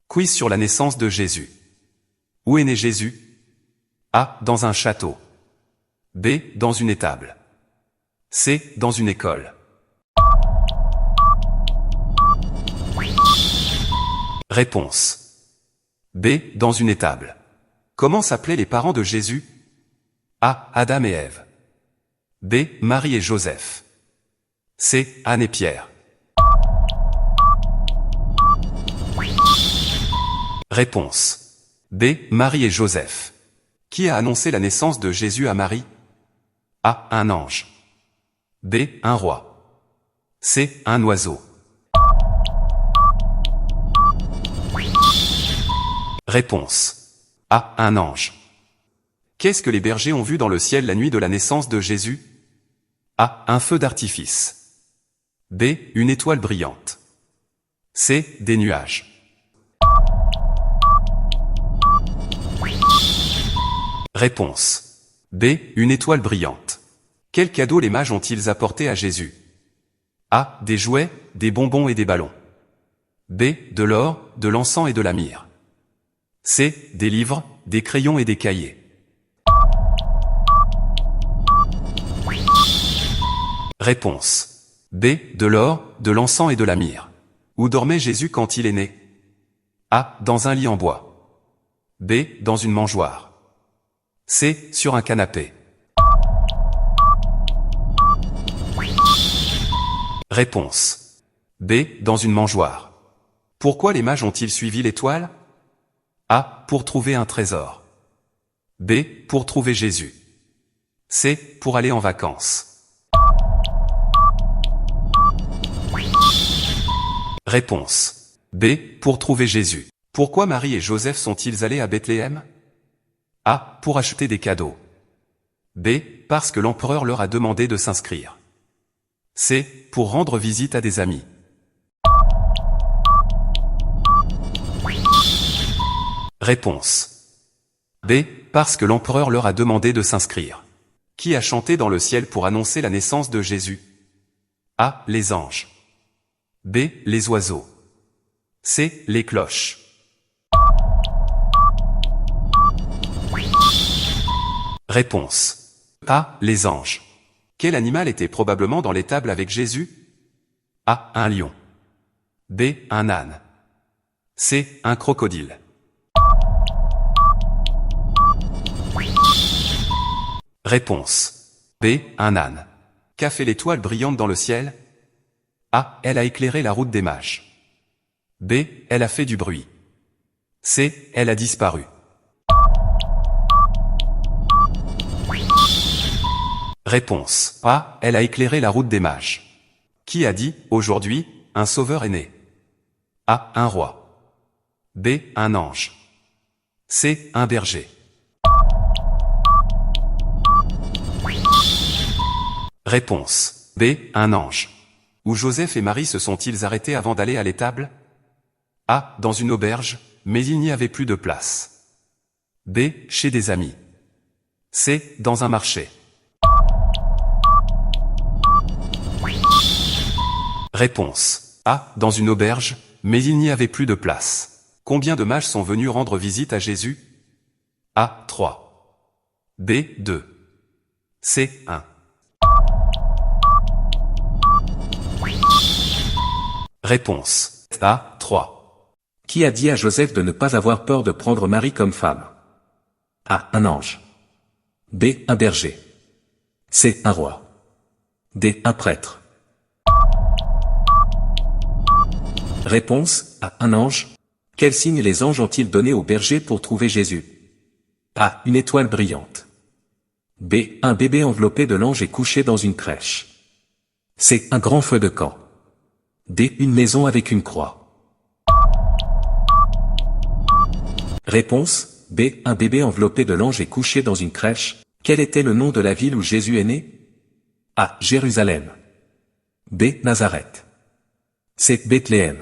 Quiz sur la naissance de Jésus. Où est né Jésus? A. Dans un château. B. Dans une étable. C. Dans une école. Réponse. B. Dans une étable. Comment s'appelaient les parents de Jésus? A. Adam et Ève. B. Marie et Joseph. C. Anne et Pierre. Réponse. B. Marie et Joseph. Qui a annoncé la naissance de Jésus à Marie? A. Un ange. B. Un roi. C. Un oiseau. Réponse. A. Un ange. Qu'est-ce que les bergers ont vu dans le ciel la nuit de la naissance de Jésus? A. Un feu d'artifice. B. Une étoile brillante. C. Des nuages. Réponse. B. Une étoile brillante. Quels cadeaux les mages ont-ils apportés à Jésus? A. Des jouets, des bonbons et des ballons. B. De l'or, de l'encens et de la myrrhe. C. Des livres, des crayons et des cahiers. Réponse. B. De l'or, de l'encens et de la myrrhe. Où dormait Jésus quand il est né? A. Dans un lit en bois. B. Dans une mangeoire. C. Sur un canapé. Réponse. B. Dans une mangeoire. Pourquoi les mages ont-ils suivi l'étoile? A. Pour trouver un trésor. B. Pour trouver Jésus. C. Pour aller en vacances. Réponse. B. Pour trouver Jésus. Pourquoi Marie et Joseph sont-ils allés à Bethléem? A. Pour acheter des cadeaux. B. Parce que l'empereur leur a demandé de s'inscrire. C. Pour rendre visite à des amis. Réponse. B. Parce que l'empereur leur a demandé de s'inscrire. Qui a chanté dans le ciel pour annoncer la naissance de Jésus? A. Les anges. B. Les oiseaux. C. Les cloches. Réponse. A. Les anges. Quel animal était probablement dans l'étable avec Jésus? A. Un lion. B. Un âne. C. Un crocodile. Réponse. B. Un âne. Qu'a fait l'étoile brillante dans le ciel? A. Elle a éclairé la route des mages. B. Elle a fait du bruit. C. Elle a disparu. Réponse. A. Elle a éclairé la route des mages. Qui a dit, aujourd'hui, un sauveur est né? A. Un roi. B. Un ange. C. Un berger. Réponse. B. Un ange. Où Joseph et Marie se sont-ils arrêtés avant d'aller à l'étable? A. Dans une auberge, mais il n'y avait plus de place. B. Chez des amis. C. Dans un marché. Réponse. A. Dans une auberge, mais il n'y avait plus de place. Combien de mages sont venus rendre visite à Jésus? A. 3. B. 2. C. 1. Réponse. A. 3. Qui a dit à Joseph de ne pas avoir peur de prendre Marie comme femme? A. Un ange. B. Un berger. C. Un roi. D. Un prêtre. Réponse. A. Un ange. Quel signe les anges ont-ils donné aux bergers pour trouver Jésus? A. Une étoile brillante. B. Un bébé enveloppé de l'ange et couché dans une crèche. C. Un grand feu de camp. D. Une maison avec une croix. Réponse. B. Un bébé enveloppé de l'ange et couché dans une crèche. Quel était le nom de la ville où Jésus est né? A. Jérusalem. B. Nazareth. C. Bethléem.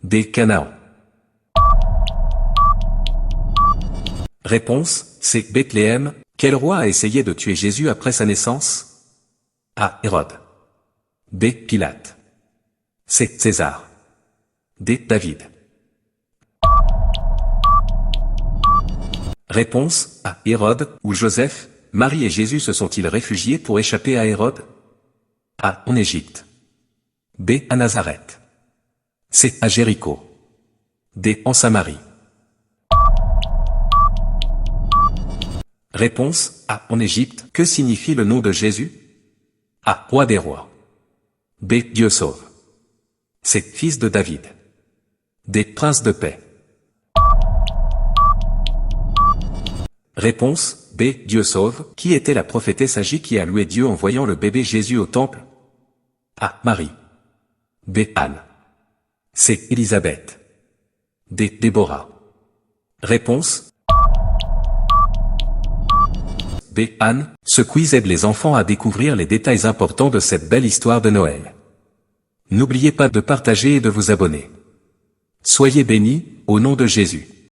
D. Canaan. Réponse. C. Bethléem. Quel roi a essayé de tuer Jésus après sa naissance? A. Hérode. B. Pilate. C. César. D. David. Réponse A. Hérode ou Joseph, Marie et Jésus se sont-ils réfugiés pour échapper à Hérode? A. En Égypte. B. À Nazareth. C. À Jéricho. D. En Samarie. Réponse A. En Égypte. Que signifie le nom de Jésus? A. Roi des rois. B. Dieu sauve. C. Fils de David. D. Prince de paix. Réponse B. Dieu sauve. Qui était la prophétesse Agie qui a loué Dieu en voyant le bébé Jésus au temple? A. Marie. B. Anne. C. Élisabeth. D. Déborah. Réponse B. Anne. Ce quiz aide les enfants à découvrir les détails importants de cette belle histoire de Noël. N'oubliez pas de partager et de vous abonner. Soyez bénis, au nom de Jésus.